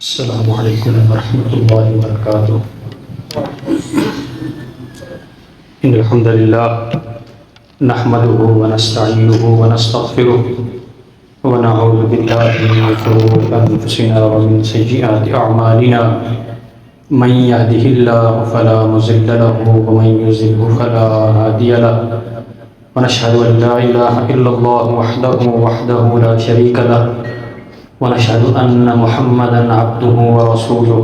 السلام علیکم ورحمۃ اللہ وبرکاتہ۔ ان الحمد للہ نحمده ونستعینه ونستغفره ونعوذ باللہ من شرور انفسنا ومن سیئات اعمالنا من يهده الله فلا مضل له ومن يضلل فلا هادي له ونشهد ان لا اله الا الله وحده لا شريك له ونشهد أن محمدًا عبده ورسوله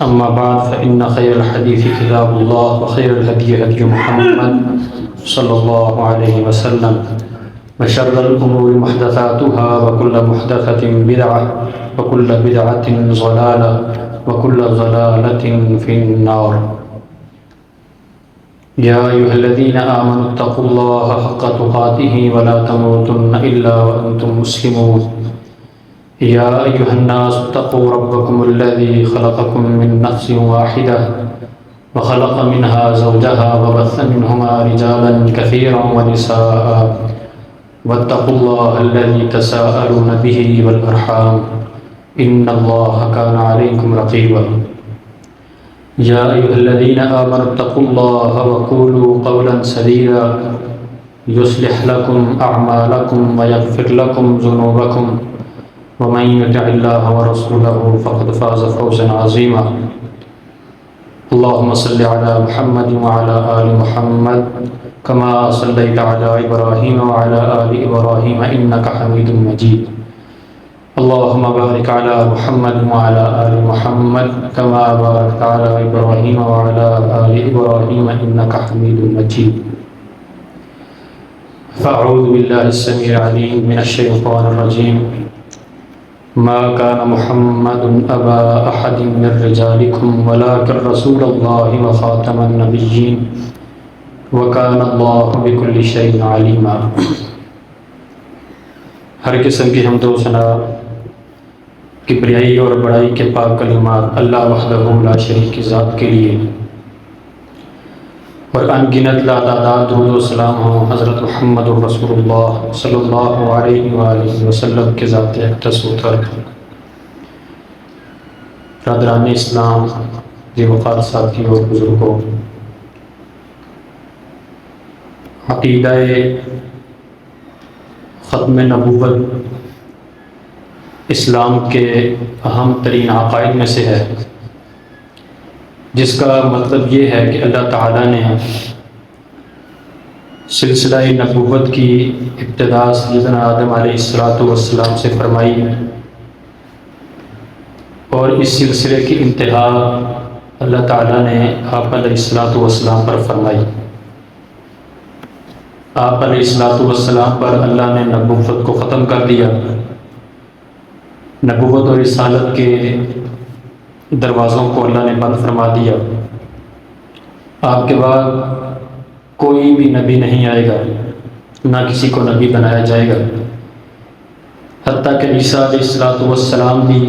أما بعد فإن خير الحديث كتاب الله وخير الهدي هدي محمد صلى الله عليه وسلم وشر الأمور محدثاتها وكل محدثة بدعة وكل بدعة ضلالة وكل ضلالة في النار يا أيها الذين آمنوا اتقوا الله حق تقاته ولا تموتن إلا وأنتم مسلمون يا أيها الناس اتقوا ربكم الذي خلقكم من نفس واحدة وخلق منها زوجها وبث منهما رجالا كثيرا ونساء واتقوا الله الذي تساءلون به والأرحام إن الله كان عليكم رقيبا يا أيها الذين آمنوا اتقوا الله وقولوا قولا سديدا يصلح لكم أعمالكم ويغفر لكم ذنوبكم ومن يطع الله ورسوله فقد فاز فوزا عظيما اللهم صل على محمد وعلى آل محمد كما صليت على إبراهيم وعلى آل إبراهيم إنك حميد مجيد اللهم بارك على محمد وعلى آل محمد كما باركت على إبراهيم وعلى آل إبراهيم إنك حميد مجيد فأعوذ بالله السميع العليم من الشيطان الرجيم ما كان محمد أبا أحد من رجالكم ولكن رسول الله وخاتم النبيين وكان الله بكل شيء عليما۔ ہر قسم کی حمد و ثنا کبریائی اور بڑائی کے پاک کلمات اللہ وحدہ لا شریک کی ذات کے لیے، اور ان گنت لاتعداد درود و سلام ہوں حضرت محمد رسول اللہ صلی اللہ علیہ وآلہ وسلم کے ذات اقدس و طاہر۔ برادران اسلام، ذی وقار ساتھی اور بزرگوں، عقیدہ ختم نبوت اسلام کے اہم ترین عقائد میں سے ہے، جس کا مطلب یہ ہے کہ اللہ تعالیٰ نے سلسلہ نبوت کی ابتدا سیدنا آدم علیہ السلام سے فرمائی، اور اس سلسلے کی انتہا اللہ تعالیٰ نے آپ علیہ السلام پر فرمائی۔ آپ علیہ السلام پر اللہ نے نبوت کو ختم کر دیا، نبوت اور رسالت کے دروازوں کو اللہ نے بند فرما دیا۔ آپ کے بعد کوئی بھی نبی نہیں آئے گا، نہ کسی کو نبی بنایا جائے گا، حتیٰ کہ عیسیٰ علیہ السلام بھی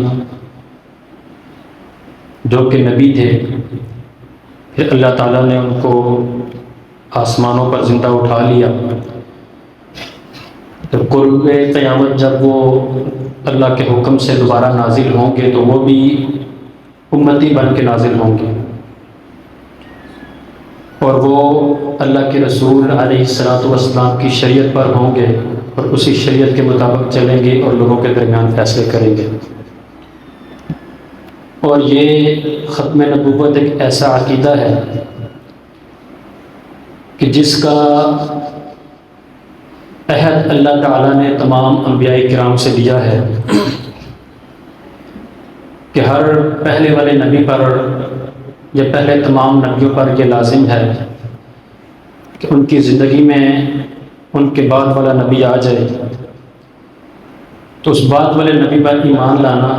جو کہ نبی تھے، پھر اللہ تعالیٰ نے ان کو آسمانوں پر زندہ اٹھا لیا۔ جب قرب قیامت جب وہ اللہ کے حکم سے دوبارہ نازل ہوں گے تو وہ بھی امتی بن کے نازل ہوں گے، اور وہ اللہ کے رسول علیہ السلام کی شریعت پر ہوں گے اور اسی شریعت کے مطابق چلیں گے اور لوگوں کے درمیان فیصلے کریں گے۔ اور یہ ختم نبوت ایک ایسا عقیدہ ہے کہ جس کا عہد اللہ تعالیٰ نے تمام انبیاء کرام سے لیا ہے کہ ہر پہلے والے نبی پر یا پہلے تمام نبیوں پر یہ لازم ہے کہ ان کی زندگی میں ان کے بعد والا نبی آ جائے تو اس بعد والے نبی پر ایمان لانا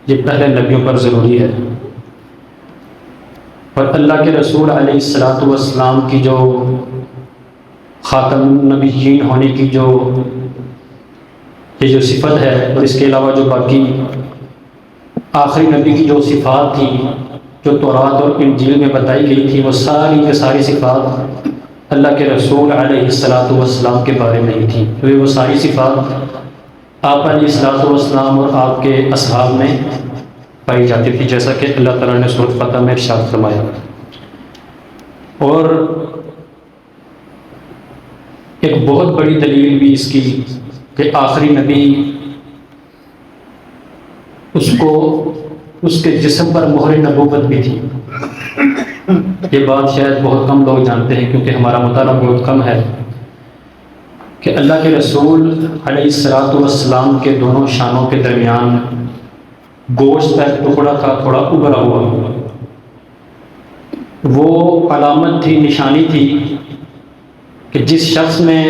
یہ پہلے نبیوں پر ضروری ہے۔ اور اللہ کے رسول علیہ السلام کی جو خاتم النبیین ہونے کی یہ جو صفت ہے، اور اس کے علاوہ جو باقی آخری نبی کی جو صفات تھی جو تورات اور انجیل میں بتائی گئی تھی، وہ ساری کے ساری صفات اللہ کے رسول علیہ السلام کے بارے میں ہی تھیں، کیونکہ وہ ساری صفات آپ علیہ السلام اور آپ کے اصحاب میں پائی جاتی تھی، جیسا کہ اللہ تعالیٰ نے سورۃ فتح میں ارشاد فرمایا۔ اور ایک بہت بڑی دلیل بھی اس کی کہ آخری نبی اس کو اس کے جسم پر مہر نبوت بھی تھی۔ یہ بات شاید بہت کم لوگ جانتے ہیں کیونکہ ہمارا مطالعہ بہت کم ہے کہ اللہ کے رسول علیہ الصلوۃ والسلام کے دونوں شانوں کے درمیان گوشت کا ایک ٹکڑا تھا، تھوڑا ابھرا ہوا۔ وہ علامت تھی، نشانی تھی کہ جس شخص میں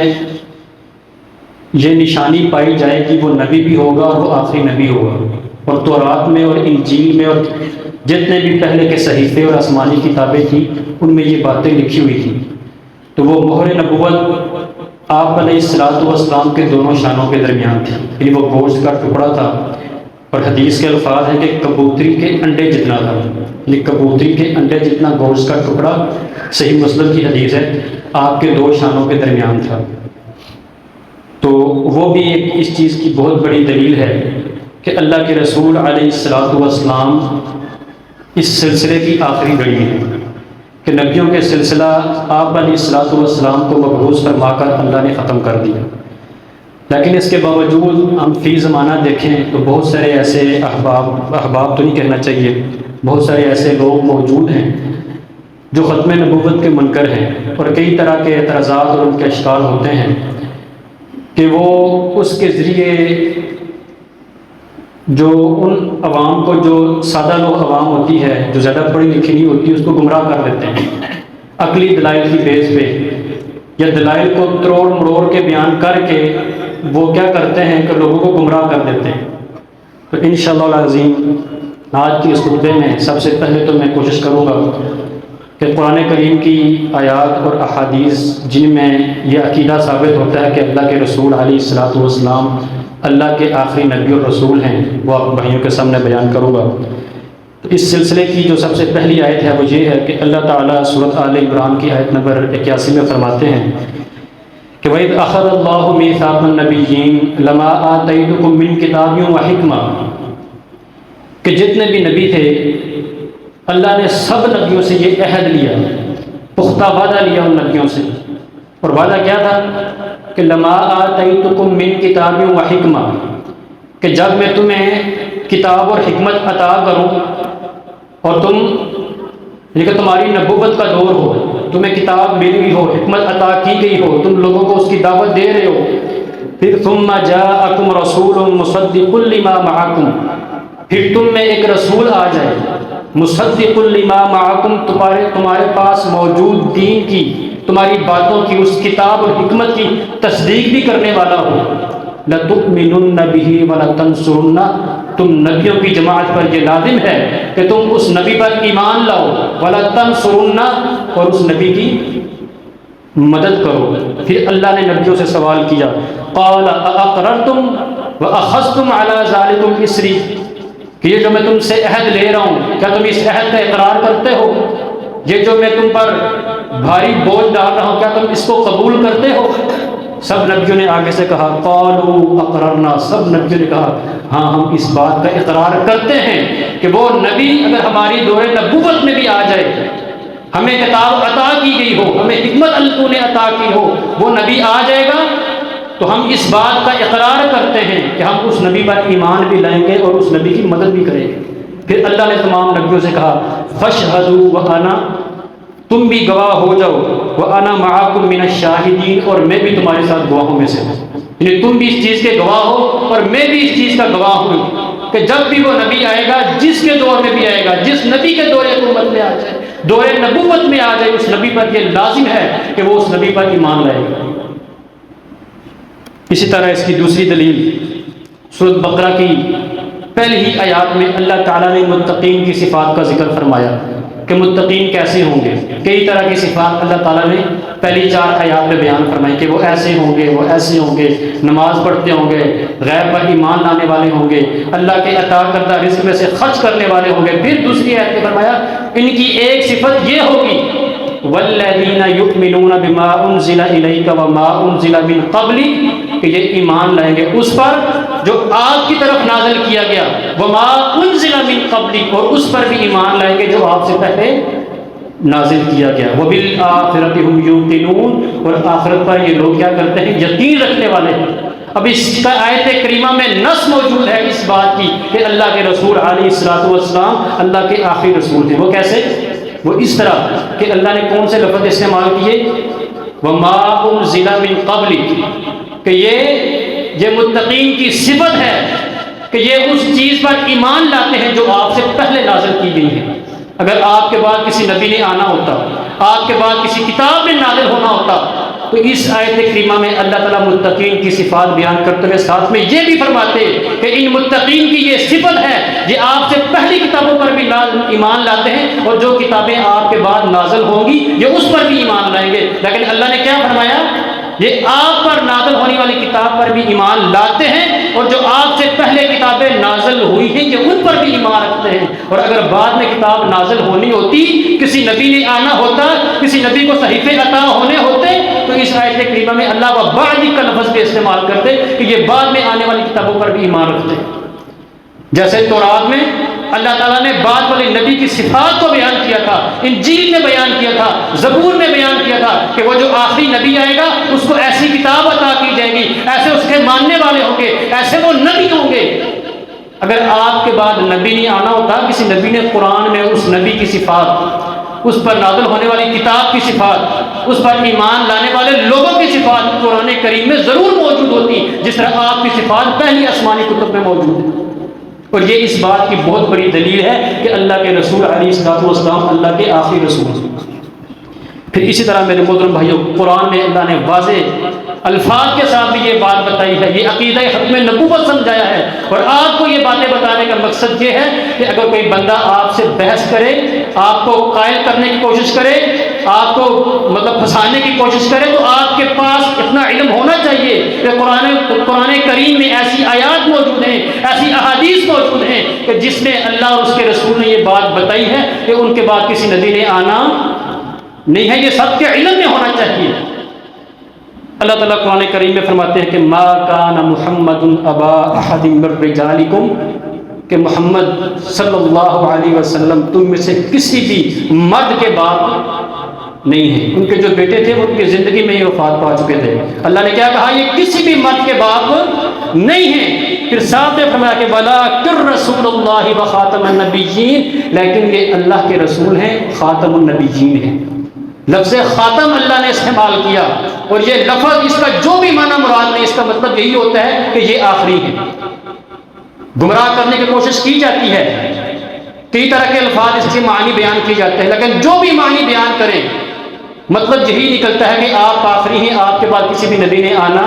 یہ نشانی پائی جائے گی وہ نبی بھی ہوگا اور وہ آخری نبی ہوگا۔ اور تورات میں اور انجیل میں اور جتنے بھی پہلے کے صحیفے اور آسمانی کتابیں تھیں ان میں یہ باتیں لکھی ہوئی تھیں۔ تو وہ مہر نبوت آپ علیہ الصلوۃ والسلام کے دونوں شانوں کے درمیان تھی، یعنی وہ گوشت کا ٹکڑا تھا۔ اور حدیث کے الفاظ ہیں کہ کبوتری کے انڈے جتنا تھا، یعنی کبوتری کے انڈے جتنا گوشت کا ٹکڑا، صحیح مسلم کی حدیث ہے، آپ کے دو شانوں کے درمیان تھا۔ تو وہ بھی ایک اس چیز کی بہت بڑی دلیل ہے کہ اللہ کے رسول علیہ الصلوۃ والسلام اس سلسلے کی آخری گڑی ہے، کہ نبیوں کے سلسلہ آپ علیہ الصلوۃ والسلام کو مبعوث فرما کر اللہ نے ختم کر دیا۔ لیکن اس کے باوجود ہم فی زمانہ دیکھیں تو بہت سارے ایسے احباب تو نہیں کہنا چاہیے، بہت سارے ایسے لوگ موجود ہیں جو ختم نبوت کے منکر ہیں، اور کئی طرح کے اعتراضات اور ان کے اشکال ہوتے ہیں کہ وہ اس کے ذریعے جو ان عوام کو، جو سادہ لوگ عوام ہوتی ہے، جو زیادہ پڑھی لکھی نہیں ہوتی، اس کو گمراہ کر دیتے ہیں عقلی دلائل کی بیس پہ، یا دلائل کو تروڑ مروڑ کے بیان کر کے وہ کیا کرتے ہیں کہ لوگوں کو گمراہ کر دیتے ہیں۔ تو انشاءاللہ العظیم آج کی اس خطبے میں سب سے پہلے تو میں کوشش کروں گا کہ قرآن کریم کی آیات اور احادیث جن میں یہ عقیدہ ثابت ہوتا ہے کہ اللہ کے رسول علیہ الصلوۃ والسلام اللہ کے آخری نبی اور رسول ہیں، وہ آپ بھائیوں کے سامنے بیان کروں گا۔ تو اس سلسلے کی جو سب سے پہلی آیت ہے وہ یہ ہے کہ اللہ تعالیٰ سورۃ آل عمران کی آیت نمبر 81 میں فرماتے ہیں کہ وَإِذْ أَخَذَ اللَّهُ مِيثَاقَ النَّبِيِّينَ لَمَا آتَيْتُكُم مِّن كِتَابٍ وَحِكْمَةٍ، کہ جتنے بھی نبی تھے اللہ نے سب نبیوں سے یہ عہد لیا، پختہ وعدہ لیا ان نبیوں سے، اور وعدہ کیا تھا کہ لما آتیتکم من کتاب و حکمہ، کہ جب میں تمہیں کتاب اور حکمت عطا کروں اور تم، یعنی کہ تمہاری نبوت کا دور ہو، تمہیں کتاب مل گئی ہو، حکمت عطا کی گئی ہو، تم لوگوں کو اس کی دعوت دے رہے ہو، پھر ثم جاءکم رسول مصدق لما معکم، پھر تم میں ایک رسول آ جائے مصدق لما معکم، تمہارے پاس موجود دین کی، تمہاری باتوں کی، اس کتاب اور حکمت کی تصدیق بھی کرنے والا ہو، لَتُؤْمِنُنَّ بِهِ وَلَتَنْصُرُنَّ، تم نبیوں کی جماعت پر یہ لازم ہے کہ تم اس نبی پر ایمان لاؤ، وَلَتَنْصُرُنَّ، اور اس نبی کی مدد کرو۔ پھر اللہ نے نبیوں سے سوال کیا، قَالَ أَأَقْرَرْتُمْ وَأَخَذْتُمْ عَلَى ذَلِكُمْ إِصْرِي، کہ یہ جو میں تم سے عہد لے رہا ہوں کیا تم اس عہد کا اقرار کرتے ہو؟ یہ جو میں تم پر بھاری بوجھ ڈال رہا ہوں کیا تم اس کو قبول کرتے ہو؟ سب نبیوں نے آگے سے کہا قالوا اقررنا، سب نبیوں نے کہا ہاں ہم اس بات کا اقرار کرتے ہیں کہ وہ نبی اگر ہماری دور نبوت میں بھی آ جائے، ہمیں کتاب عطا کی گئی ہو، ہمیں حکمت اللہ نے عطا کی ہو، وہ نبی آ جائے گا تو ہم اس بات کا اقرار کرتے ہیں کہ ہم اس نبی پر ایمان بھی لائیں گے اور اس نبی کی مدد بھی کریں گے۔ پھر اللہ نے تمام نبیوں سے کہا فَاشْهَدُوا وَأَنَا، تم بھی گواہ ہو جاؤ، وَأَنَا مَعَكُم مِّنَ الشَّاهِدِينَ، اور میں بھی تمہارے ساتھ گواہوں میں سے ہوں، یعنی تم بھی اس چیز کے گواہ ہو اور میں بھی اس چیز کا گواہ ہوں کہ جب بھی وہ نبی آئے گا، جس کے دور میں بھی آئے گا، جس نبی کے دور حکومت میں آ جائے، دور نبوت میں آ جائے، اس نبی پر یہ لازم ہے کہ وہ اس نبی پر ایمان لائے گا۔ اسی طرح اس کی دوسری دلیل سورۃ بقرہ کی پہلی ہی آیات میں اللہ تعالیٰ نے متقین کی صفات کا ذکر فرمایا کہ متقین کیسے ہوں گے۔ کئی طرح کی صفات اللہ تعالیٰ نے پہلی 4 آیات میں بیان فرمائی کہ وہ ایسے ہوں گے، وہ ایسے ہوں گے، نماز پڑھتے ہوں گے، غیب پر ایمان لانے والے ہوں گے، اللہ کے عطا کردہ رزق میں سے خرچ کرنے والے ہوں گے۔ پھر دوسری آیت میں فرمایا ان کی ایک صفت یہ ہوگی وَالَّذِينَ يُؤْمِنُونَ بِمَا أُنزِلَ إِلَيْكَ وَمَا أُنزِلَ مِن قَبْلِكَ، کہ یہ ایمان لائیں گے اس پر جو آپ کی طرف نازل کیا گیا، وما انزل من قبلک، اور اس پر بھی ایمان لائیں گے جو آپ سے پہلے نازل کیا گیا، وبالآخرۃ هم یوقنون، اور آخرت پر یہ لوگ کیا کرتے ہیں؟ یقین رکھنے والے ہیں۔ اب اس کا آیت کریمہ میں نص موجود ہے اس بات کی کہ اللہ کے رسول علیہ الصلوۃ والسلام اللہ کے آخری رسول تھے۔ وہ کیسے؟ وہ اس طرح کہ اللہ نے کون سے لفظ استعمال کیے؟ وما انزل من قبلک، کہ یہ متقین کی صفت ہے کہ یہ اس چیز پر ایمان لاتے ہیں جو آپ سے پہلے نازل کی گئی ہے۔ اگر آپ کے بعد کسی نبی نے آنا ہوتا، آپ کے بعد کسی کتاب میں نازل ہونا ہوتا، تو اس آیت کریمہ میں اللہ تعالیٰ متقین کی صفات بیان کرتے ہوئے ساتھ میں یہ بھی فرماتے کہ ان متقین کی یہ صفت ہے، یہ آپ سے پہلی کتابوں پر بھی ایمان لاتے ہیں، اور جو کتابیں آپ کے بعد نازل ہوں گی یہ اس پر بھی ایمان لائیں گے۔ لیکن اللہ نے کیا فرمایا؟ یہ آپ پر نازل ہونے والی کتاب پر بھی ایمان لاتے ہیں، اور جو آپ سے پہلے کتابیں نازل ہوئی ہیں یہ ان پر بھی ایمان رکھتے ہیں۔ اور اگر بعد میں کتاب نازل ہونی ہوتی، کسی نبی نے آنا ہوتا، کسی نبی کو صحیفے عطا ہونے ہوتے، تو اس آیت کریمہ میں اللہ و بعد کا لفظ بھی استعمال کرتے کہ یہ بعد میں آنے والی کتابوں پر بھی ایمان رکھتے ہیں۔ جیسے تورات میں اللہ تعالیٰ نے بعد والے نبی کی صفات کو بیان کیا تھا، انجیل میں بیان کیا تھا، زبور میں بیان کیا تھا کہ وہ جو آخری نبی آئے گا اس کو ایسی کتاب عطا کی جائے گی، ایسے اس کے ماننے والے ہوں گے، ایسے وہ نبی ہوں گے۔ اگر آپ کے بعد نبی نہیں آنا ہوتا، کسی نبی نے قرآن میں اس نبی کی صفات، اس پر نازل ہونے والی کتاب کی صفات، اس پر ایمان لانے والے لوگوں کی صفات قرآن کریم میں ضرور موجود ہوتی، جس طرح آپ کی صفات پہلی آسمانی کتب میں موجود ہیں۔ اور یہ اس بات کی بہت بڑی دلیل ہے کہ اللہ کے رسول علیہ الصلوۃ والسلام اللہ کے آخری رسول ہیں۔ پھر اسی طرح میرے محترم بھائیوں، قرآن میں اللہ نے واضح الفاظ کے ساتھ بھی یہ بات بتائی ہے، یہ عقیدہ ختم نبوت سمجھایا ہے، اور آپ کو یہ باتیں بتانے کا مقصد یہ ہے کہ اگر کوئی بندہ آپ سے بحث کرے، آپ کو قائل کرنے کی کوشش کرے، آپ کو پھنسانے کی کوشش کرے، تو آپ کے پاس اتنا علم ہونا چاہیے کہ قرآن کریم میں ایسی آیات موجود ہیں، ایسی احادیث موجود ہیں کہ جس میں اللہ اور اس کے رسول نے یہ بات بتائی ہے کہ ان کے بعد کسی نبی نے آنا نہیں ہے۔ یہ سب کے علم میں ہونا چاہیے۔ اللہ تعالیٰ قرآن کریم میں فرماتے ہیں کہ ما کان محمد ابا احد من رجالکم، کہ محمد صلی اللہ علیہ وسلم تم میں سے کسی بھی مرد کے باپ نہیں ہیں۔ ان کے جو بیٹے تھے وہ ان کی زندگی میں ہی وفات پا چکے تھے۔ اللہ نے کیا کہا؟ یہ کسی بھی مرد کے باپ نہیں ہیں۔ پھر ساتھ میں فرمایا کہ وَلَٰكِن رَّسُولُ اللَّهِ وَخَاتَمَ النَّبِيِّينَ، لیکن یہ اللہ کے رسول ہیں، خاتم النبیین ہیں۔ لفظ خاتم اللہ نے استعمال کیا، اور یہ لفظ اس کا جو بھی معنی مراد نہیں، اس کا مطلب یہی ہوتا ہے کہ یہ آخری ہے۔ گمراہ کرنے کی کوشش کی جاتی ہے، کئی طرح کے الفاظ اس کے معنی بیان کیے جاتے ہیں، لیکن جو بھی معنی بیان کریں مطلب یہی نکلتا ہے کہ آپ آخری ہیں، آپ کے بعد کسی بھی نبی نے آنا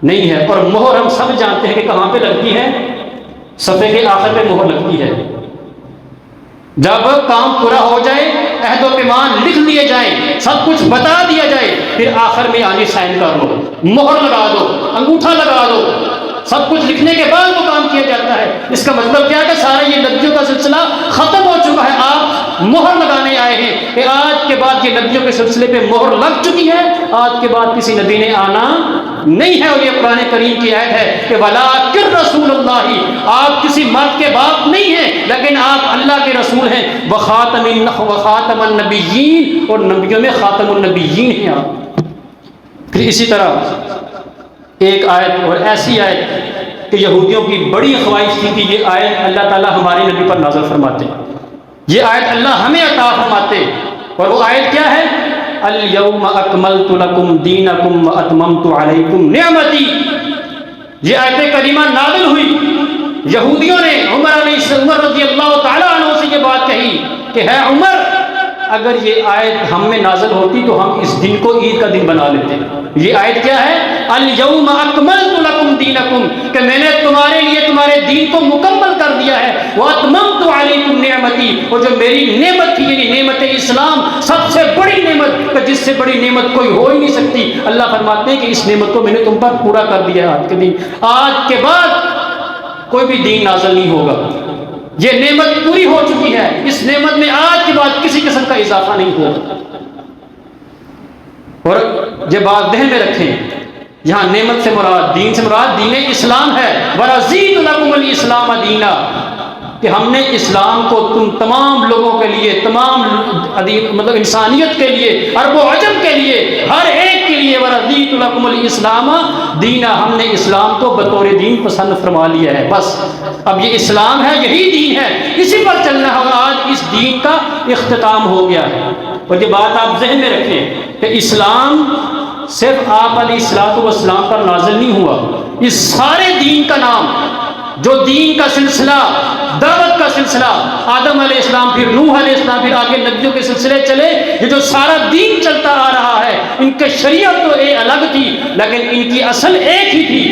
نہیں ہے۔ اور مہر ہم سب جانتے ہیں کہ کہاں پہ لگتی ہے؟ صفحے کے آخر پہ مہر لگتی ہے۔ جب کام پورا ہو جائے، عہد و پیمان لکھ لیے جائیں، سب کچھ بتا دیا جائے، پھر آخر میں آگے سائن کر لو، مہر لگا دو، انگوٹھا لگا دو، سب کچھ لکھنے کے بعد وہ کام کیا جاتا ہے۔ اس کا مطلب کیا ہے کہ سارا یہ نبیوں کا سلسلہ ختم ہو چکا ہے، آپ مہر لگانے آئے ہیں کہ آج کے بعد یہ نبیوں کے سلسلے پہ مہر لگ چکی ہے، آج کے بعد کسی نبی نے آنا نہیں ہے۔ اور یہ قرآن کریم کی آیت ہے کہ وَلَٰكِن رَّسُولُ اللَّهِ، آپ کسی مرد کے باپ نہیں ہیں، لیکن آپ اللہ کے رسول ہیں، وَخَاتَمَ النَّبِيِّينَ، اور نبیوں میں خاتم النبیین ہیں آپ۔ پھر اسی طرح ایک آیت اور ایسی آیت کہ یہودیوں کی بڑی خواہش تھی کہ یہ آیت اللہ تعالیٰ ہمارے نبی پر نازل فرماتے، یہ آیت اللہ ہمیں عطا فرماتے، اور وہ آیت کیا ہے؟ الْيَوْمَ أَكْمَلْتُ لَكُمْ دِينَكُمْ وَأَتْمَمْتُ عَلَيْكُمْ نِعْمَتِي۔ یہ آیت کریمہ نازل ہوئی، یہودیوں نے عمر رضی اللہ تعالیٰ عنہ سے یہ بات کہی کہ ہے عمر، اگر یہ آیت ہم میں نازل ہوتی تو ہم اس دن کو عید کا دن بنا لیتے۔ یہ آیت کیا ہے؟ الْيَوْمَ أَكْمَلْتُ لَكُمْ دِينَكُمْ، کہ میں نے تمہارے لیے تمہارے دین کو مکمل کر دیا ہے، وَأَتْمَمْتُ عَلَيْكُمْ نِعْمَتِي، اور جو میری نعمت تھی یعنی نعمت اسلام، سب سے بڑی نعمت کہ جس سے بڑی نعمت کوئی ہو ہی نہیں سکتی، اللہ فرماتے ہیں کہ اس نعمت کو میں نے تم پر پورا کر دیا ہے آج کے دن۔ آج کے بعد کوئی بھی دین نازل نہیں ہوگا، یہ نعمت پوری ہو چکی ہے، اس نعمت میں آج کے بعد کسی قسم کا اضافہ نہیں ہوگا۔ اور یہ بات ذہن میں رکھیں، یہاں نعمت سے مراد، دین سے مراد دین اسلام ہے۔ وَرَضِيتُ لَكُمُ الْإِسْلَامَ دِينًا، کہ ہم نے اسلام کو تم تمام لوگوں کے لیے، تمام مطلب انسانیت کے لیے، عرب و عجم کے لیے، ہر ایک کے لیے وَرَضِيتُ لَكُمُ الْإِسْلَامَ دِينًا، ہم نے اسلام کو بطور دین پسند فرما لیا ہے۔ بس اب یہ اسلام ہے، یہی دین ہے، اسی پر چلنا ہے، اور آج اس دین کا اختتام ہو گیا ہے۔ اور یہ بات آپ ذہن میں رکھیں کہ اسلام صرف آپ علیہ الصلوۃ والسلام پر نازل نہیں ہوا، اس سارے دین کا نام، جو دین کا سلسلہ، دعوت کا سلسلہ، آدم علیہ السلام، پھر نوح علیہ السلام، پھر آگے نبیوں کے سلسلے چلے، یہ جو سارا دین چلتا آ رہا ہے، ان کی شریعت تو ایک الگ تھی لیکن ان کی اصل ایک ہی تھی۔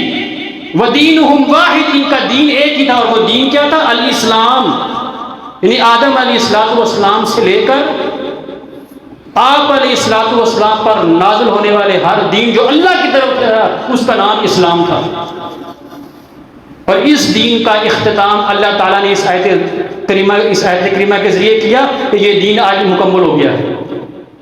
وَدِينُهُمْ وَاحِدٌ، ان کا دین ایک ہی تھا، اور وہ دین کیا تھا؟ الاسلام، یعنی آدم علیہ السلام سے لے کر آپ علیہ السلام پر نازل ہونے والے ہر دین جو اللہ کی طرف سے تھا، اس کا نام اسلام تھا۔ اور اس دین کا اختتام اللہ تعالیٰ نے اس آیت کریمہ کے ذریعے کیا کہ یہ دین آج مکمل ہو گیا ہے۔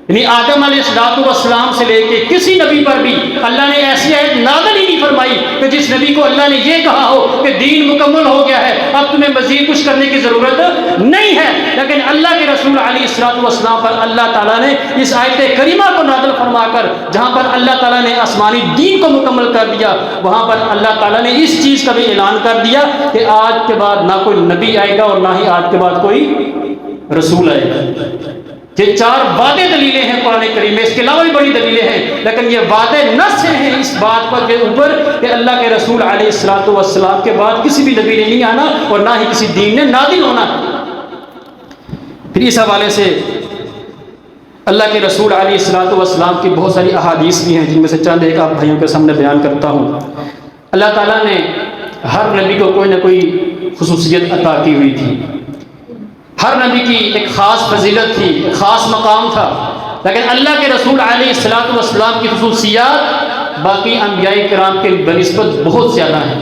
یعنی آدم علیہ السلام سے لے کے کسی نبی پر بھی اللہ نے ایسی آیت نازل ہی نہیں فرمائی کہ جس نبی کو اللہ نے یہ کہا ہو کہ دین مکمل ہو گیا ہے، اب تمہیں مزید کچھ کرنے کی ضرورت نہیں ہے۔ لیکن اللہ کے رسول علیہ السلام پر اللہ تعالیٰ نے اس آیت کریمہ کو نازل فرما کر، جہاں پر اللہ تعالیٰ نے آسمانی دین کو مکمل کر دیا، وہاں پر اللہ تعالیٰ نے اس چیز کا بھی اعلان کر دیا کہ آج کے بعد نہ کوئی نبی آئے گا اور نہ ہی آج کے بعد کوئی رسول آئے گا۔ یہ چار واضح دلیلیں ہیں قرآن کریم میں، اس کے علاوہ بھی بڑی دلیلیں ہیں، لیکن یہ واضح نص ہیں اس بات پر کے اوپر کہ اللہ کے رسول علیہ السلام کے بعد کسی بھی نبی نے نہیں آنا اور نہ ہی کسی دین نے نازل ہونا۔ پھر اس حوالے سے اللہ کے رسول علیہ السلام کی بہت ساری احادیث بھی ہیں، جن میں سے چند ایک آپ بھائیوں کے سامنے بیان کرتا ہوں۔ اللہ تعالیٰ نے ہر نبی کو کوئی نہ کوئی خصوصیت عطا کی ہوئی تھی، ہر نبی کی ایک خاص فضیلت تھی، ایک خاص مقام تھا، لیکن اللہ کے رسول علیہ السلام کی خصوصیات باقی انبیاء کرام کے بنسبت بہت زیادہ ہیں۔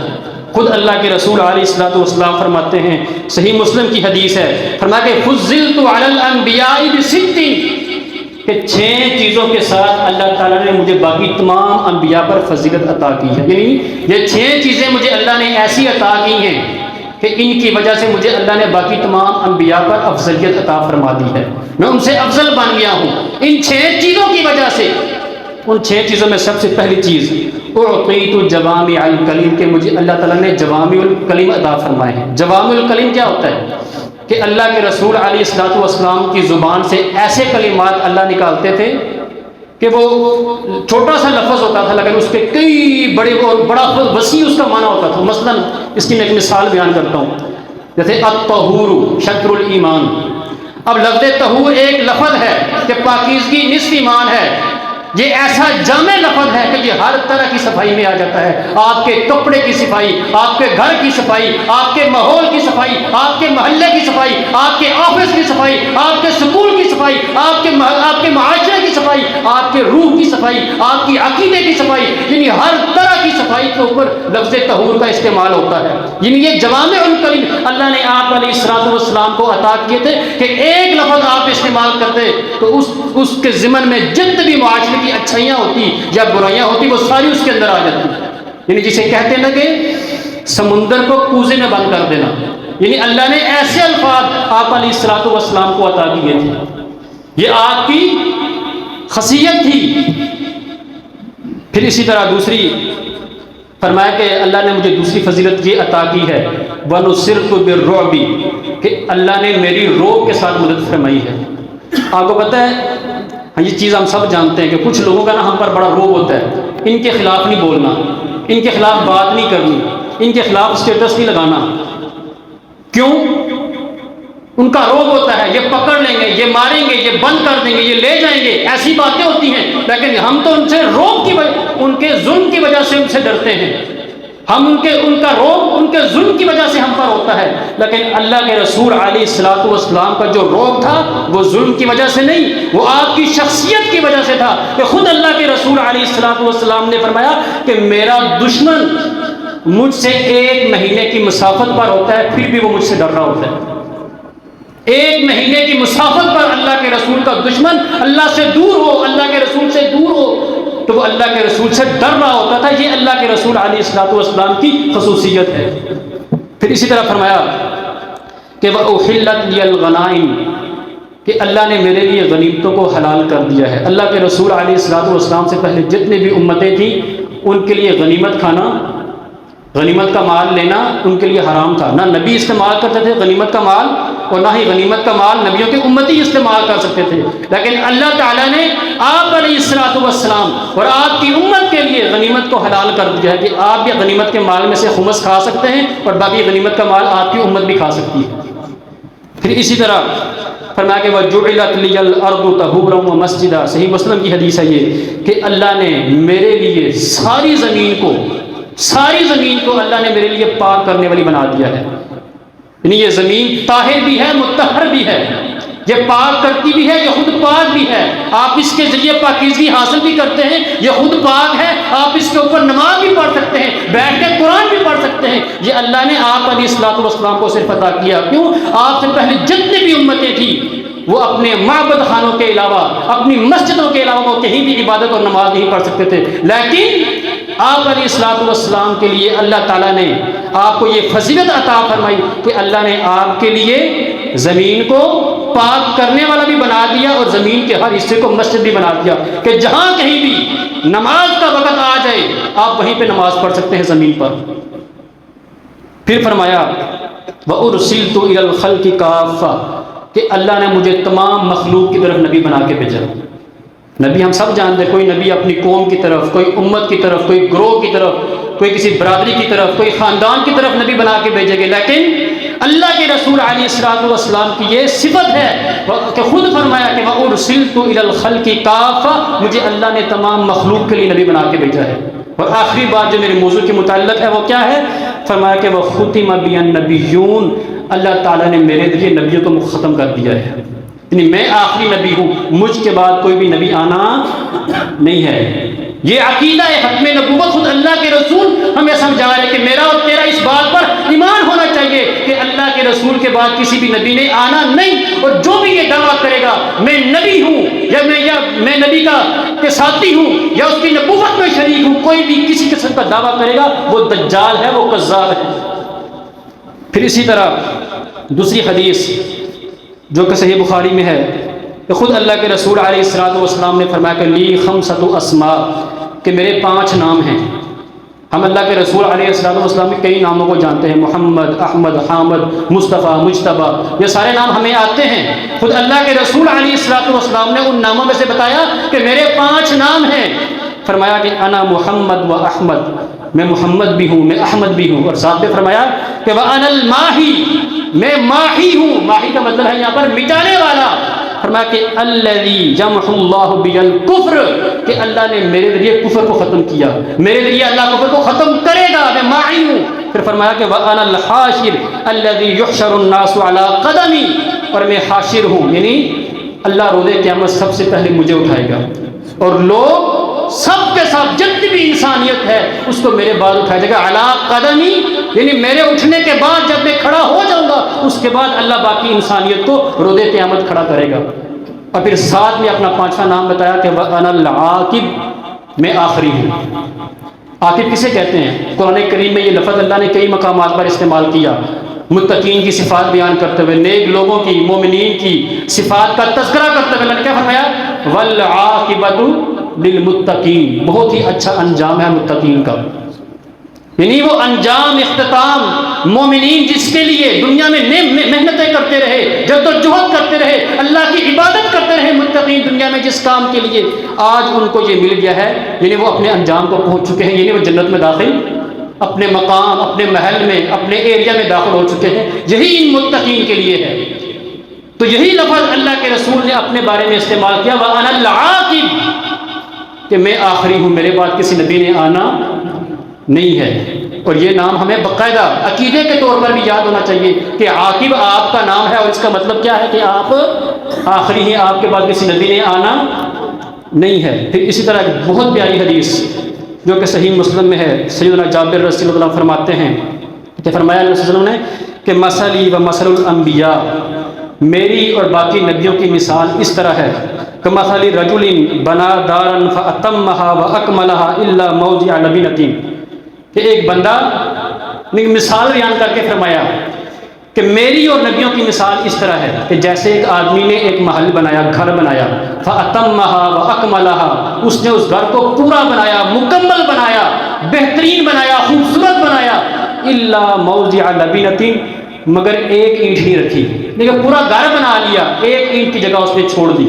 خود اللہ کے رسول علیہ السلام فرماتے ہیں، صحیح مسلم کی حدیث ہے، فرمایا کہ فضلت علی الانبیاء بست، کہ 6 چیزوں کے ساتھ اللہ تعالیٰ نے مجھے باقی تمام انبیاء پر فضیلت عطا کی ہے۔ یعنی یہ 6 چیزیں مجھے اللہ نے ایسی عطا کی ہیں کہ ان کی وجہ سے مجھے اللہ نے باقی تمام انبیاء پر افضلیت عطا فرما دی ہے، میں ان سے افضل بن گیا ہوں ان 6 چیزوں کی وجہ سے۔ ان 6 چیزوں میں سب سے پہلی چیز اعطیت جوامع الکلم، کہ مجھے اللہ تعالیٰ نے جوامع الکلم عطا فرمائے ہیں۔ جوامع الکلم کیا ہوتا ہے؟ کہ اللہ کے رسول علیہ السلام کی زبان سے ایسے کلمات اللہ نکالتے تھے کہ وہ چھوٹا سا لفظ ہوتا تھا لیکن اس کے کئی بڑے اور بڑا وسیع اس کا معنی ہوتا تھا۔ مثلا اس کی میں ایک مثال بیان کرتا ہوں، جیسے الطہور شطر الایمان۔ اب لفظ طہور ایک لفظ ہے کہ پاکیزگی نصف ایمان ہے، یہ ایسا جامع لفظ ہے کہ یہ ہر طرح کی صفائی میں آ جاتا ہے۔ آپ کے کپڑے کی صفائی، آپ کے گھر کی صفائی، آپ کے ماحول کی صفائی، آپ کے محلے کی صفائی، آپ کے آفس کی صفائی، آپ کے سکول کی صفائی، آپ کے معاشرے کی صفائی، آپ کے روح کی صفائی، آپ کی عقیدے کی صفائی، یعنی ہر طرح کی صفائی کے اوپر لفظ طہور کا استعمال ہوتا ہے۔ یعنی یہ جوامع الکلم اللہ نے آپ علیہ السلام کو عطا کیے تھے کہ ایک لفظ آپ استعمال کرتے تو اس کے ضمن میں جتنے بھی معاشرے کی اچھائیاں ہوتی یا برائیاں ہوتی وہ ساری اس کے اندر آ جاتی۔ یعنی جسے کہتے ہیں نا کہ سمندر کو کوزے میں بند کر دینا، یعنی اللہ نے ایسے الفاظ آپ علیہ السلام کو عطا کیے تھے، یہ آپ کی خاصیت تھی۔ پھر اسی طرح دوسری فرمایا کہ اللہ نے مجھے دوسری فضیلت یہ عطا کی ہے وَنُصِرْتُ بِالرُّعْبِ، کہ اللہ نے میری رعب کے ساتھ مدد فرمائی ہے۔ آپ کو پتہ ہے یہ چیز ہم سب جانتے ہیں کہ کچھ لوگوں کا نا ہم پر بڑا روب ہوتا ہے، ان کے خلاف نہیں بولنا، ان کے خلاف بات نہیں کرنی، ان کے خلاف اسٹیٹس نہیں لگانا۔ کیوں؟ ان کا روب ہوتا ہے، یہ پکڑ لیں گے، یہ ماریں گے، یہ بند کر دیں گے، یہ لے جائیں گے، ایسی باتیں ہوتی ہیں۔ لیکن ہم تو ان سے روب کی وجہ، ان کے ظلم کی وجہ سے ان سے ڈرتے ہیں، ہم ان کا روب ان کے ظلم کی وجہ سے ہم پر ہوتا ہے۔ لیکن اللہ کے رسول علیہ السلام کا جو روب تھا وہ ظلم کی وجہ سے نہیں، وہ آپ کی شخصیت کی وجہ سے تھا کہ خود اللہ کے رسول علیہ السلام نے فرمایا کہ میرا دشمن مجھ سے 1 مہینے کی مسافت پر ہوتا ہے پھر بھی وہ مجھ سے ڈر رہا ہوتا ہے۔ 1 مہینے کی مسافت پر اللہ کے رسول کا دشمن اللہ سے دور ہو، اللہ کے رسول سے دور ہو، تو وہ اللہ کے رسول سے ڈر رہا ہوتا تھا. یہ اللہ کے رسول علیہ السلام کی خصوصیت ہے. پھر اسی طرح فرمایا کہ وَأُحِلَّتْ لِيَ الْغَنَائِمُ کہ اللہ نے میرے لیے غنیمتوں کو حلال کر دیا ہے. اللہ کے رسول علیہ السلام سے پہلے جتنے بھی امتیں تھیں ان کے لیے غنیمت کھانا، غنیمت کا مال لینا ان کے لیے حرام تھا. نہ نبی استعمال کرتے تھے غنیمت کا مال، اور نہ ہی غنیمت کا مال نبیوں کے امتی استعمال کر سکتے تھے. لیکن اللہ تعالیٰ نے آپ علیہ السلام اور آپ کی امت کے لیے غنیمت کو حلال کر دیا ہے کہ آپ بھی غنیمت کے مال میں سے خمس کھا سکتے ہیں اور باقی غنیمت کا مال آپ کی امت بھی کھا سکتی ہے. پھر اسی طرح فرمایا کہ وَجُعِلَتْ لِيَ الْأَرْضُ طَهُورًا وَمَسْجِدًا. صحیح مسلم کی حدیث ہے یہ کہ اللہ نے میرے لیے ساری زمین کو اللہ نے میرے لیے پاک کرنے والی بنا دیا ہے. یعنی یہ زمین طاہر بھی ہے، مطہر بھی ہے، یہ پاک کرتی بھی ہے، یہ خود پاک بھی ہے. آپ اس کے ذریعے پاکیزگی حاصل بھی کرتے ہیں، یہ خود پاک ہے. آپ اس کے اوپر نماز بھی پڑھ سکتے ہیں، بیٹھ کے قرآن بھی پڑھ سکتے ہیں. یہ اللہ نے آپ علیہ السلام کو صرف عطا کیا. کیوں؟ آپ سے پہلے جتنی بھی امتیں تھیں وہ اپنے معبد خانوں کے علاوہ، اپنی مسجدوں کے علاوہ وہ کہیں بھی عبادت اور نماز نہیں پڑھ سکتے تھے. لیکن آپ علیہ السلام کے لیے اللہ تعالیٰ نے آپ کو یہ فضیلت عطا فرمائی کہ اللہ نے آپ کے لیے زمین کو پاک کرنے والا بھی بنا دیا اور زمین کے ہر حصے کو مسجد بھی بنا دیا کہ جہاں کہیں بھی نماز کا وقت آ جائے آپ وہیں پہ نماز پڑھ سکتے ہیں زمین پر. پھر فرمایا وَأُرْسِلْتُ إِلَى الْخَلْقِ كَافَّةً کہ اللہ نے مجھے تمام مخلوق کی طرف نبی بنا کے بھیجا. نبی ہم سب جانتے ہیں، کوئی نبی اپنی قوم کی طرف، کوئی امت کی طرف، کوئی گروہ کی طرف، کوئی کسی برادری کی طرف، کوئی خاندان کی طرف نبی بنا کے بھیجے گے. لیکن اللہ کے رسول علیہ السلام کی یہ صفت ہے کہ خود فرمایا کہ وَأُرْسِلْتُ إِلَى الْخَلْقِ كَافَّةً مجھے اللہ نے تمام مخلوق کے لیے نبی بنا کے بھیجا ہے. اور آخری بات جو میرے موضوع کے متعلق ہے وہ کیا ہے؟ فرمایا کہ وَخُتِمَ بِيَ النَّبِيُّونَ اللہ تعالیٰ نے میرے ذریعے نبیوں کو ختم کر دیا ہے. یعنی میں آخری نبی ہوں، مجھ کے بعد کوئی بھی نبی آنا نہیں ہے. یہ عقیدہ ختم نبوت خود اللہ کے رسول ہمیں سمجھا رہے کہ میرا اور تیرا اس بات پر ایمان ہونا چاہیے کہ اللہ کے رسول کے بعد کسی بھی نبی نے آنا نہیں. اور جو بھی یہ دعویٰ کرے گا میں نبی ہوں یا میں نبی کے ساتھی ہوں یا اس کی نبوت میں شریک ہوں، کوئی بھی کسی قسم کا دعویٰ کرے گا وہ دجال ہے، وہ کذاب ہے. پھر اسی طرح دوسری حدیث جو کہ صحیح بخاری میں ہے کہ خود اللہ کے رسول علیہ السلام نے فرمایا کہ لی خمسۃ اسماء کہ میرے 5 نام ہیں. ہم اللہ کے رسول علیہ السلام کے کئی ناموں کو جانتے ہیں، محمد، احمد، حامد، مصطفیٰ، مجتبیٰ، یہ سارے نام ہمیں آتے ہیں. خود اللہ کے رسول علیہ السلام نے ان ناموں میں سے بتایا کہ میرے 5 نام ہیں. فرمایا کہ انا محمد و احمد، میں محمد بھی ہوں، میں احمد بھی ہوں. اور ساتھ میں فرمایا کہ وَأَنَا الْمَاحِي میں ماحی ہوں. ماحی کا مطلب ہے یہاں پر مٹانے والا. فرمایا کہ الَّذِي يَمْحُو اللَّهُ بِيَ الْكُفْرَ کہ اللہ نے میرے ذریعے کفر کو ختم کیا، میرے ذریعے اللہ کفر کو ختم کرے گا، میں ماحی ہوں. پھر فرمایا کہ وَأَنَا الْحَاشِرُ الَّذِي يُحْشَرُ النَّاسُ عَلَىٰ قَدَمِي اور میں حاشر ہوں، یعنی اللہ روز قیامت سب سے پہلے مجھے اٹھائے گا اور لوگ سب کے ساتھ جتنی بھی انسانیت ہے اس کو میرے بعد اٹھایا جائے گا. علی قدمی یعنی میرے اٹھنے کے بعد جب میں کھڑا ہو جاؤں گا اس کے بعد اللہ باقی انسانیت کو روز قیامت کھڑا کرے گا. اور پھر ساتھ میں اپنا 5واں نام بتایا کہ وَأَنَا الْعَاقِبُ میں آخری ہوں. عاقب کسے کہتے ہیں؟ قرآن کریم میں یہ لفظ اللہ نے کئی مقامات پر استعمال کیا. متقین کی صفات بیان کرتے ہوئے، نیک لوگوں کی، مومنین کی صفات کا تذکرہ کرتے ہوئے اللہ نے کیا فرمایا؟ وَالْعَاقِبَةُ للمتقین بہت ہی اچھا انجام ہے متقین کا. یعنی وہ انجام اختتام مومنین جس کے لیے دنیا میں محنتیں کرتے رہے، جدوجہد کرتے رہے، اللہ کی عبادت کرتے رہے، متقین دنیا میں جس کام کے لیے آج ان کو یہ مل گیا ہے، یعنی وہ اپنے انجام کو پہنچ چکے ہیں. یعنی وہ جنت میں داخل، اپنے مقام، اپنے محل میں، اپنے ایریا میں داخل ہو چکے ہیں. یہی ان متقین کے لیے ہے. تو یہی لفظ اللہ کے رسول نے اپنے بارے میں استعمال کیا وَأَنَا الْعَاقِبُ کہ میں آخری ہوں، میرے بعد کسی نبی نے آنا نہیں ہے. اور یہ نام ہمیں باقاعدہ عقیدے کے طور پر بھی یاد ہونا چاہیے کہ عاقب آپ کا نام ہے اور اس کا مطلب کیا ہے کہ آپ آخری ہیں، آپ کے بعد کسی نبی نے آنا نہیں ہے. پھر اسی طرح ایک بہت پیاری حدیث جو کہ صحیح مسلم میں ہے، سیدنا جابر رضی اللہ عنہ فرماتے ہیں کہ فرمایا نبی صلی اللہ علیہ وسلم نے کہ مثلی و مثل الانبیاء میری اور باقی نبیوں کی مثال اس طرح ہے کمثل رجل بنا دارا فاتمها واکملها الا موضع لبنۃ، کہ ایک بندہ نے مثال بیان کر کے فرمایا کہ میری اور نبیوں کی مثال اس طرح ہے کہ جیسے ایک آدمی نے ایک محل بنایا، گھر بنایا، فاتمها واکملها، اس نے اس گھر کو پورا بنایا، مکمل بنایا، بہترین بنایا، خوبصورت بنایا، الا موضع لبنۃ، مگر ایک اینٹ ہی رکھی، لیکن پورا گھر بنا لیا، ایک اینٹ کی جگہ اس نے چھوڑ دی۔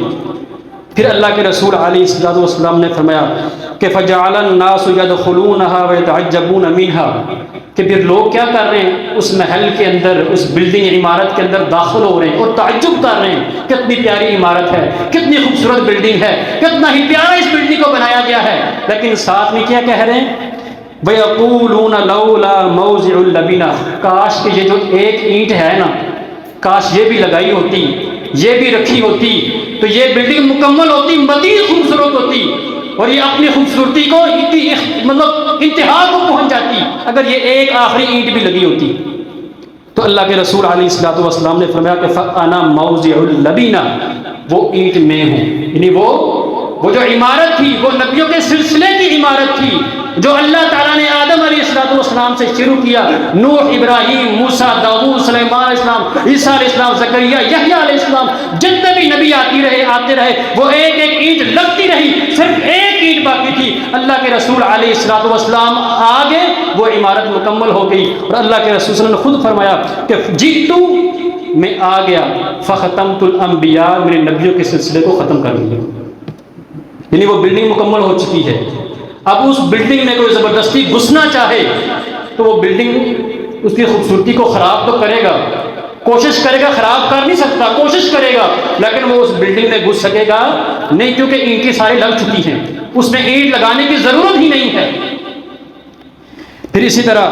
پھر اللہ کے رسول علیہ السلام نے فرمایا کہ فجعل الناس يدخلونها ويتعجبون منها، کہ پھر لوگ کیا کر رہے ہیں، اس محل کے اندر، اس بلڈنگ عمارت کے اندر داخل ہو رہے ہیں اور تعجب کر رہے ہیں، کتنی پیاری عمارت ہے، کتنی خوبصورت بلڈنگ ہے، کتنا ہی پیارا اس بلڈنگ کو بنایا گیا ہے، لیکن ساتھ میں کیا کہہ رہے ہیں، وَيَقُولُونَ لَوْلَا مَوْضِعُ اللَّبِنَةِ، کاش کہ یہ جو ایک اینٹ ہے نا، کاش یہ بھی لگائی ہوتی، یہ بھی رکھی ہوتی تو یہ بلڈنگ مکمل ہوتی، مزید خوبصورت ہوتی، اور یہ اپنی خوبصورتی کو مطلب انتہا کو پہنچ جاتی اگر یہ ایک آخری اینٹ بھی لگی ہوتی۔ تو اللہ کے رسول علیہ السلام نے فرمایا کہ فَأَنَا مَوْضِعُ اللَّبِنَةِ، وہ اینٹ میں ہوں، یعنی وہ جو عمارت تھی وہ نبیوں کے سلسلے کی عمارت تھی جو اللہ تعالیٰ نے آدم علیہ السلام سے شروع کیا، نوح، ابراہیم، موسیٰ، داؤد، سلیمان علیہ السلام، عیسیٰ علیہ السلام، زکریا، یحییٰ علیہ السلام، جتنے بھی نبی آتے رہے وہ ایک ایک اینٹ لگتی رہی، صرف ایک اینٹ باقی تھی۔ اللہ کے رسول علیہ السلام آگے، وہ عمارت مکمل ہو گئی، اور اللہ کے رسول صلی اللہ علیہ وسلم نے خود فرمایا کہ جئتو، میں آ گیا، فختمت الانبیاء، میرے نبیوں کے سلسلے کو ختم کر دیا، یعنی وہ بلڈنگ مکمل ہو چکی ہے۔ اب اس بلڈنگ میں کوئی زبردستی گھسنا چاہے تو وہ بلڈنگ اس کی خوبصورتی کو خراب تو کرے گا، کوشش کرے گا، خراب کر نہیں سکتا، کوشش کرے گا، لیکن وہ اس بلڈنگ میں گھس سکے گا نہیں، کیونکہ اینٹیں ساری لگ چکی ہیں، اس میں اینٹ لگانے کی ضرورت ہی نہیں ہے۔ پھر اسی طرح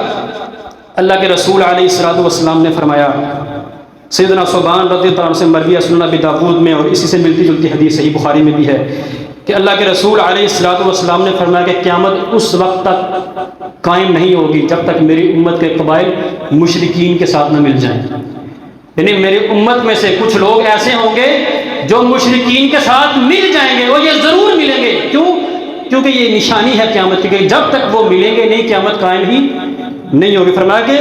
اللہ کے رسول علیہ السلام نے فرمایا، سیدنا ثوبان رضی اللہ عنہ سے مروی ہے سنن ابی داؤد میں، اور اسی سے ملتی جلتی حدیث صحیح بخاری میں بھی ہے کہ اللہ کے رسول علیہ السلام نے فرمایا کہ قیامت اس وقت تک قائم نہیں ہوگی جب تک میری امت کے قبائل مشرکین کے ساتھ نہ مل جائیں، یعنی میری امت میں سے کچھ لوگ ایسے ہوں گے جو مشرکین کے ساتھ مل جائیں گے، اور یہ ضرور ملیں گے، کیونکہ یہ نشانی ہے قیامت کی، کہ جب تک وہ ملیں گے نہیں قیامت قائم ہی نہیں ہوگی۔ فرمایا کہ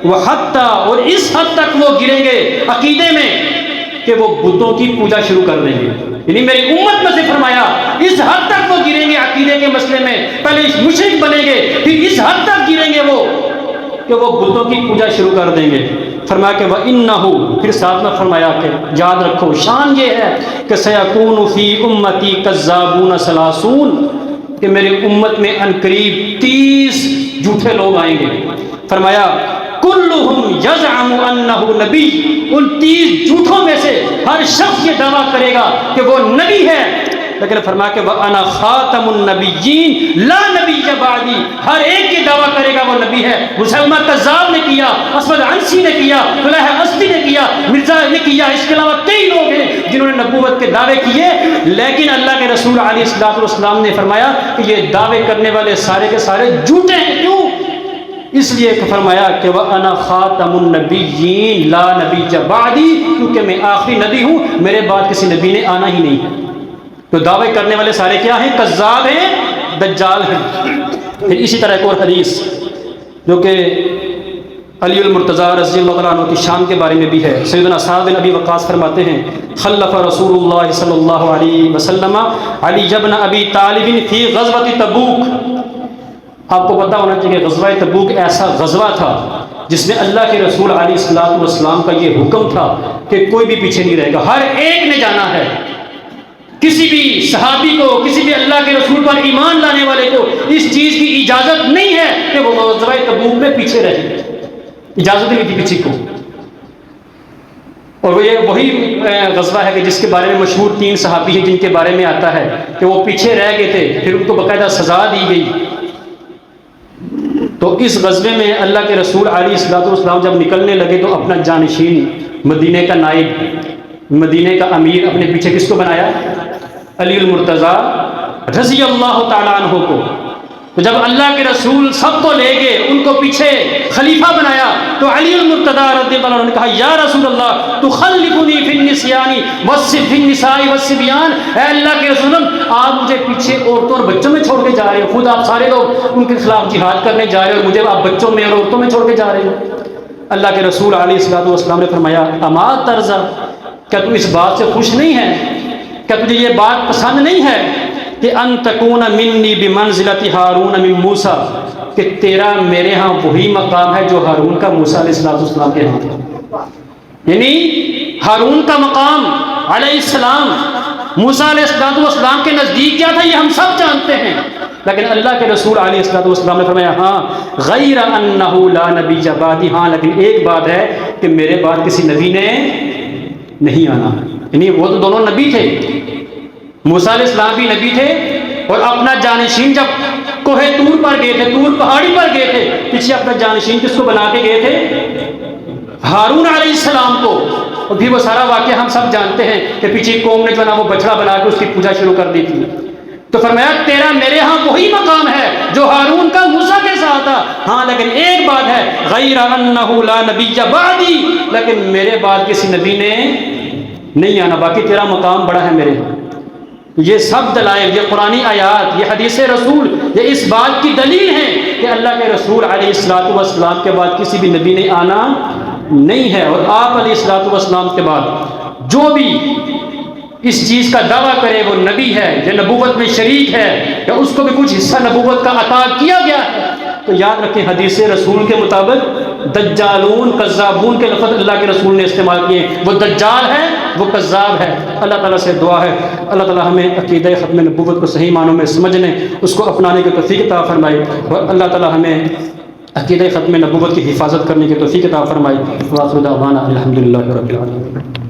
وہ حتیٰ، اور اس حد تک وہ گریں گے عقیدے میں کہ وہ بتوں کی پوجا شروع کر دیں گے، یعنی میری امت میں سے فرمایا اس حد تک وہ گریں گے عقیدے کے مسئلے میں، پہلے مشرک بنیں گے، پھر اس حد تک گریں گے وہ کہ وہ بتوں کی پوجا شروع کر دیں گے۔ فرمایا کہ وَإِنَّهُ، پھر ساتھ میں فرمایا کہ یاد رکھو شان یہ ہے کہ سَيَكُونُ فِي أُمَّتِي كَذَّابُونَ ثَلَاثُونَ، کہ میری امت میں عنقریب 30 جھوٹے لوگ آئیں گے۔ فرمایا کلہم یزعم انہ نبی، ان 30 جھوٹوں میں سے ہر شخص یہ دعویٰ کرے گا کہ وہ نبی ہے، لیکن فرمایا کہ وَأَنَا خَاتَمُ النَّبِيِّينَ لَا نَبِيَّ بَعْدِي، ہر ایک یہ دعویٰ کرے گا وہ نبی ہے۔ مسلمہ کذاب نے کیا، اسود عنسی نے کیا، طلحہ اسدی نے کیا، مرزا نے کیا، اس کے علاوہ کئی لوگ ہیں جنہوں نے نبوت کے دعوے کیے، لیکن اللہ کے رسول علیہ السلام نے فرمایا کہ یہ دعوے کرنے والے سارے کے سارے جھوٹے ہیں۔ کیوں؟ اس لیے کہ فرمایا کہ وَأَنَا خَاتَمُ النَّبِيِّينَ لَا نَبِيَّ بَعْدِي، کیونکہ میں آخری نبی ہوں، میرے بعد کسی نبی نے آنا ہی نہیں ہے۔ تو دعوے کرنے والے سارے کیا ہیں؟ کذاب ہیں، دجال ہیں۔ پھر اسی طرح ایک اور حدیث جو کہ علی المرتضیٰ رضی اللہ عنہ کی شان کے بارے میں بھی ہے، سیدنا سعد بن ابی وقاص فرماتے ہیں خلف رسول اللہ صلی اللہ علیہ وسلم علی بن ابی طالب فی غزوۃ تبوک۔ آپ کو پتہ ہونا چاہیے کہ غزوہ تبوک ایسا غزوہ تھا جس میں اللہ کے رسول علیہ السلام کا یہ حکم تھا کہ کوئی بھی پیچھے نہیں رہے گا، ہر ایک نے جانا ہے، کسی بھی صحابی کو، کسی بھی اللہ کے رسول پر ایمان لانے والے کو اس چیز کی اجازت نہیں ہے کہ وہ غزوہ تبوک میں پیچھے رہے، اجازت نہیں تھی کسی کو۔ اور یہ وہی غزوہ ہے کہ جس کے بارے میں مشہور 3 صحابی ہیں جن کے بارے میں آتا ہے کہ وہ پیچھے رہ گئے تھے، پھر ان کو باقاعدہ سزا دی گئی۔ تو اس غزوے میں اللہ کے رسول علیہ السلام جب نکلنے لگے تو اپنا جانشین، مدینے کا نائب، مدینے کا امیر اپنے پیچھے کس کو بنایا؟ علی المرتضیٰ رضی اللہ تعالیٰ عنہ کو۔ تو جب اللہ کے رسول سب کو لے گئے، ان کو پیچھے خلیفہ بنایا، تو علی المرتضیٰ رضی اللہ عنہ نے کہا یا رسول اللہ تخلفنی فی النسیان فی النساء والصبیان، اے اللہ کے رسول آپ مجھے پیچھے عورتوں اور بچوں میں چھوڑ کے جا رہے ہو، خود آپ سارے لوگ ان کے خلاف جہاد کرنے جا رہے ہو، مجھے آپ بچوں میں اور عورتوں میں چھوڑ کے جا رہے ہو۔ اللہ کے رسول علیہ الصلوۃ والسلام نے فرمایا اما ترضی، کیا تو اس بات سے خوش نہیں ہے، کیا تجھے یہ بات پسند نہیں ہے کہ ان تکون منی بمنزلۃ ہارون من موسیٰ، کہ تیرا میرے ہاں وہی مقام ہے جو ہارون کا موسیٰ علیہ السلام کے ہاں تھا۔ یعنی ہارون کا مقام علیہ السلام موسیٰ علیہ السلام کے نزدیک کیا تھا یہ ہم سب جانتے ہیں، لیکن اللہ کے رسول علیہ السلام نے فرمایا ہاں غیر انہ لا نبی بعدی، ہاں لیکن ایک بات ہے کہ میرے بعد کسی نبی نے نہیں آنا۔ یعنی وہ تو دونوں نبی تھے، موسیٰ علیہ السلام بھی نبی تھے، اور اپنا جانشین جب کوہ طور پر گئے تھے، طور پہاڑی پر گئے تھے، پیچھے اپنا جانشین کس کو بنا کے گئے تھے؟ ہارون علیہ السلام کو۔ اور پھر وہ سارا واقعہ ہم سب جانتے ہیں کہ پیچھے قوم نے جو نا وہ بچڑا بنا کے اس کی پوجا شروع کر دی تھی۔ تو فرمایا تیرا میرے ہاں وہی مقام ہے جو ہارون کا موسیٰ کے ساتھ تھا، ہاں لیکن ایک بات ہے غیر انہ لا نبی بعدی، لیکن میرے بعد کسی نبی نے نہیں آنا، باقی تیرا مقام بڑا ہے میرے ہاں۔ یہ سب دلائل، یہ قرآنی آیات، یہ حدیث رسول، یہ اس بات کی دلیل ہے کہ اللہ کے رسول علیہ السلام کے بعد کسی بھی نبی نے آنا نہیں ہے، اور آپ علیہ السلام کے بعد جو بھی اس چیز کا دعویٰ کرے وہ نبی ہے یا نبوت میں شریک ہے یا اس کو بھی کچھ حصہ نبوت کا عطا کیا گیا ہے، تو یاد رکھیں حدیث رسول کے مطابق دجالون کذابون کے لفظ اللہ کے رسول نے استعمال کیے، وہ دجال ہے وہ کذاب ہے۔ اللہ تعالیٰ سے دعا ہے اللہ تعالیٰ ہمیں عقیدہ ختم نبوت کو صحیح معنوں میں سمجھنے، اس کو اپنانے کی توفیق عطا فرمائے، اور اللہ تعالیٰ ہمیں عقیدہ ختم نبوت کی حفاظت کرنے کی توفیق عطا فرمائے۔ وآخر دعوانا الحمدللہ رب العالمین۔